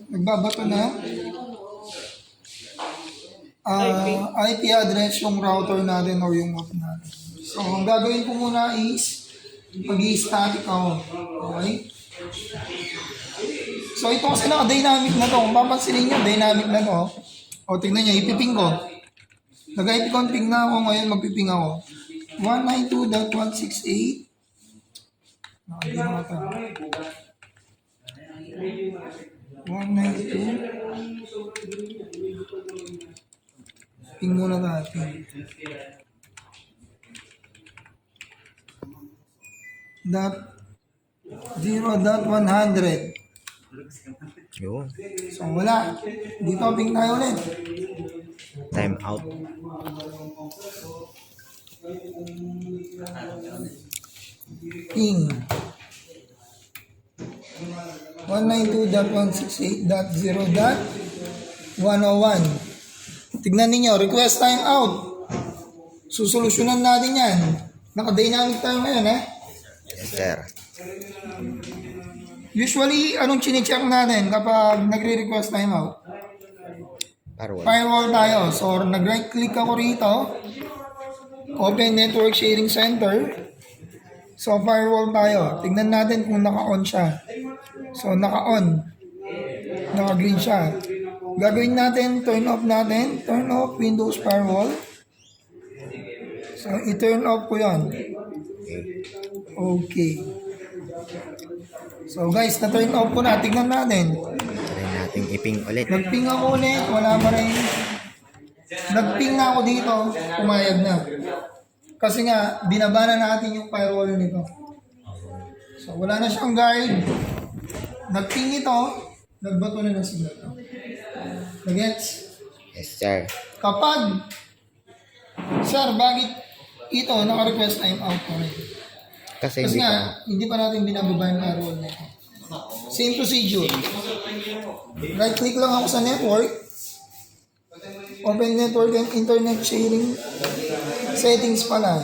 nagbabato na IP address yung router natin o yung WAP natin. So, ang gagawin ko muna is mag-i-static ako. Okay? So, ito kasi naka-dynamic na to. Kung papansin ninyo, dynamic na to. O, tignan nyo, ipiping ko. Nag-ip-config na ako ngayon, magpiping ako. 192.168. Nakadi na ito. 192. Ping muna natin. Dot 0.100. Yun. So wala. Dito ping tayo ulit. Time out. Ping 192.168.0.101. Tignan ninyo, request time out. Susolusyonan natin yan. Naka-dynamic tayo ngayon, eh. Yes, sir. Usually, anong chinecheck natin kapag nagre-request time out? Firewall tayo. So, nag-right click ako rito. Open Network Sharing Center. So, firewall tayo. Tignan natin kung naka-on siya. So, naka-on. Naka-green siya. Gagawin natin, turn off natin. Turn off Windows Firewall. So, i-turn off ko yan. Okay. So, guys, na-turn off ko na. Tignan natin. Try natin iping ulit. Nagping ako ulit. Wala pa rin. Nagping na ako dito. Pumayag na. Kasi nga, binabana natin yung firewall nito. So, wala na siyang guard. Nagping ito. Nagbato na ng signal. Nagets? Yes, sir. Kapag, sir, bakit ito naka-request time out pa rin? Kasi Kasi hindi nga, pa. hindi pa natin binababa yung firewall nito. Same procedure. Right click lang ako sa network. Open network and internet sharing settings pala.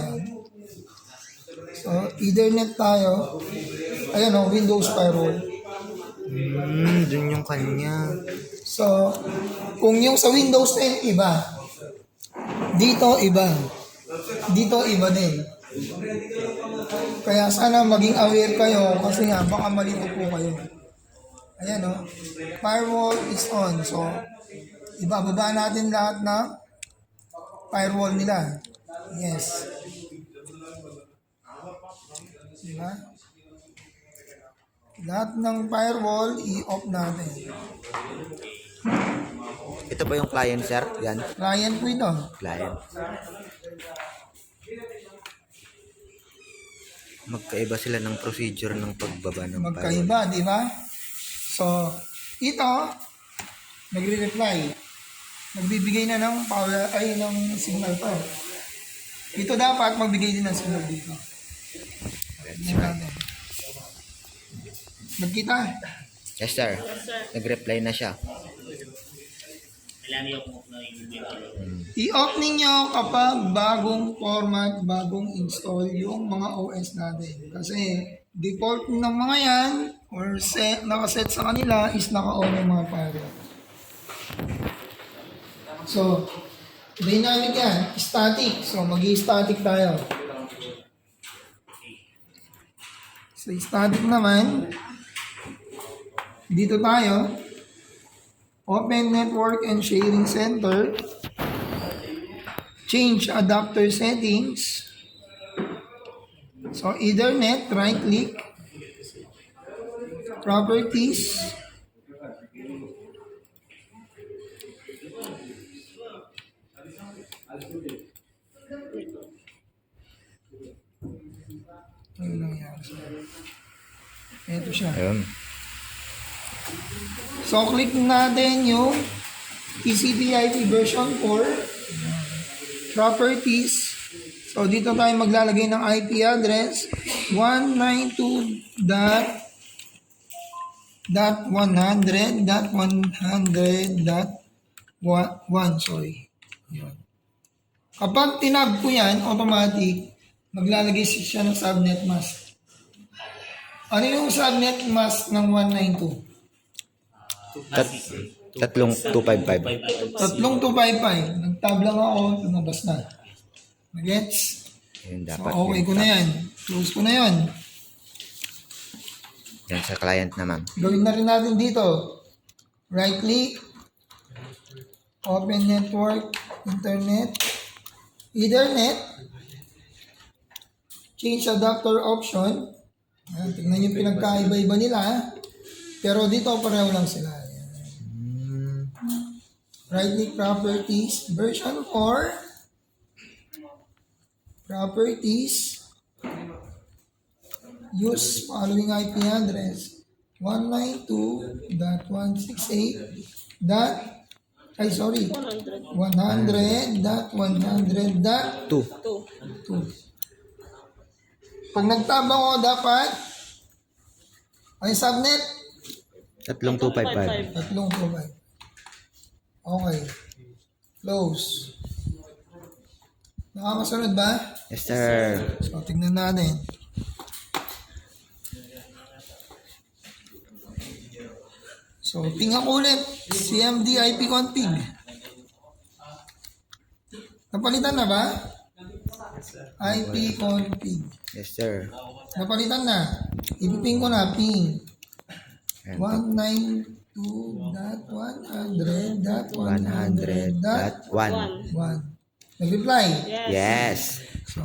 So, Ethernet tayo. Ayan o, Windows Firewall. Dun yung kanya. So, kung yung sa Windows 10, iba. Dito, iba. Dito, iba din. Kaya sana maging aware kayo kasi nga baka malito po kayo. Ayan o. Firewall is on. So, ibababa natin lahat ng firewall nila. Yes. Diba? Lahat ng firewall, i-off natin. Ito ba yung client, sir? Yan. Client po ito. Client. Magkaiba sila ng procedure ng pagbaba ng firewall. Magkaiba, di ba? So, ito, nagre-reply. Nagbibigay na ng power, ay, ng signal to. Ito dapat magbigay din ng signal dito. That's right. Nagkita? Yes, sir. Nag-reply na siya. I-off ninyo kapag bagong format, bagong install yung mga OS natin. Kasi default ng mga yan or nakaset sa kanila is naka-on yung mga firewall. So, dynamic yan. Static. So, mag-i-static tayo. So, static naman. Dito tayo. Open Network and Sharing Center. Change adapter settings. So, Ethernet, right click. Properties. Ano nangyari? Ito siya. Ayun. So, click natin yung TCP IP version 4. Properties. So, dito tayo maglalagay ng IP address 192.100.100.1 sorry. Yun. Kapag tinag ko yan, automatic, maglalagay siya ng subnet mask. Ano yung subnet mask ng 192? Tatlong 255. Tatlong 255. Nag-tab lang ako, lumabas na. Nagets? Yun So, dapat. okay yun. ko na yan. Close ko na yan. Yan sa client naman. Gawin na rin natin dito. Right click. Open network. Internet. Ethernet. Change adapter option. Ayan, tignan yung pinagkaiba-iba nila. Ha? Pero dito pareho lang sila. Ayan. Right click properties. Version 4. Properties. Use following IP address 192.168. 100.100.2. 2. Pag nagtab ako, dapat ay subnet Tatlong 255. tatlong provide. Okay. Close. Nakakasunod ba? Yes, sir. So, tingnan natin. So, tingnan ko ulit. CMD IP config. Napalitan na ba? IP config. Yes, sir. Napalitan na. Ipiping ko na. Ping. Ayan. 192.100.100.1. 100.1. Nag-reply. Yes. So,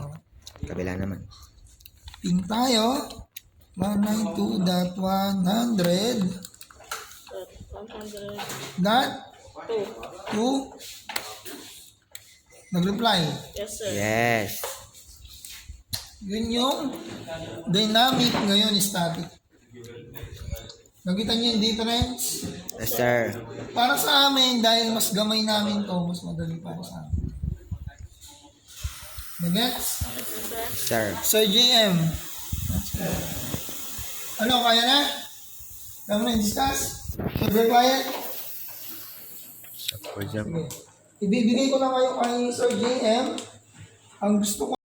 Kabila naman. ping tayo. 192.100. Dot 2. Nag-reply. Yes, sir. Yes. Yun yung dynamic, ngayon static. Nakita niyo yung difference? Yes, sir. Para sa amin, dahil mas gamay namin to, mas madali para sa amin. Nagets? Yes, sir. Sir JM. Ano, kaya na? Kaya mo na i-discuss? Super quiet? For example. Sige. Ibibigay ko na kayo kay Sir JM. Ang gusto ko